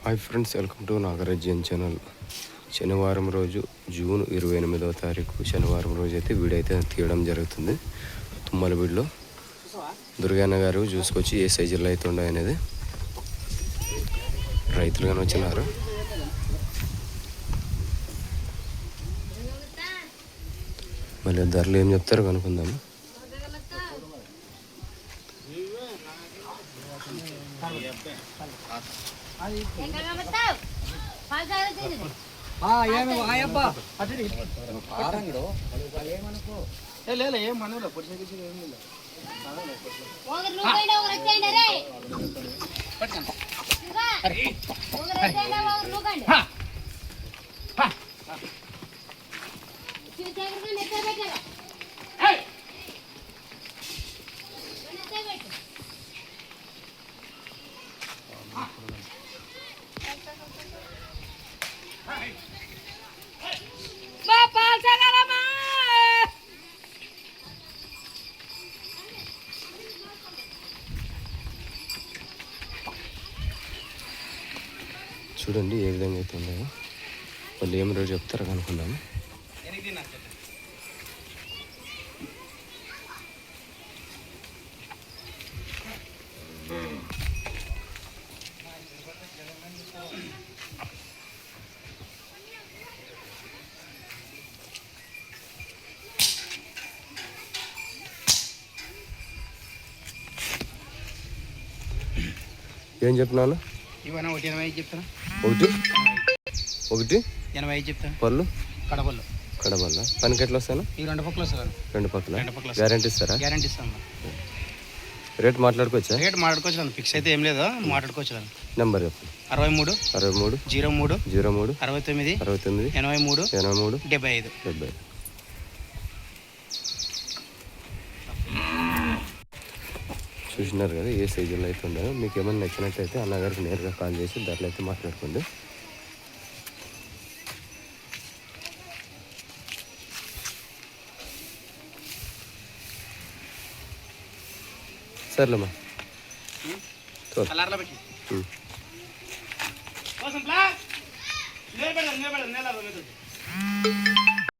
Hi friends, welcome to Nagarajyam channel. శనివారం రోజు June 28వ తారీఖు శనివారం రోజు అయితే వీడియో అయితే తీయడం జరుగుతుంది. తుమ్మలబీడులో దుర్గన్న గారు చూసుకొచ్చి ఏ సైజుల్లో అయితే ఉన్నాయి అనేది రైతులు కానీ వచ్చినారు. మళ్ళీ ధరలు ఏం చెప్తారో కనుక్కుందాము. చూడండి ఏ విధంగా అయితే ఉన్నాయో. వాళ్ళు ఏం రోజు చెప్తారో కనుక్కుందాము. ఏం చెప్తున్నాను? ఇవన్నీ 180 చెప్తాను. ఒకటి 80 చెప్తాను. పళ్ళు కడబల్ల పనికి ఎట్లా వస్తాను? ఈ రెండు పక్కలు వస్తారు. రెండు పక్కల గ్యారెంటీ ఇస్తారా? గ్యారెంటీ ఇస్తాను. రేట్ మాట్లాడుకోవచ్చా? రేట్ మాట్లాడుకోవచ్చు. ఫిక్స్ అయితే ఏం లేదు, మాట్లాడుకోవచ్చు. నెంబర్ చెప్పండి. 63 03 03 69 69 83 83 75. చూసినారు కదా ఏ సైజుల్లో అయితే ఉండదో. మీకు ఏమైనా నచ్చినట్టయితే అన్నగారికి నేరుగా కాల్ చేసి ధరలు అయితే మాట్లాడుకోండి. సర్లేమ్మా. నెల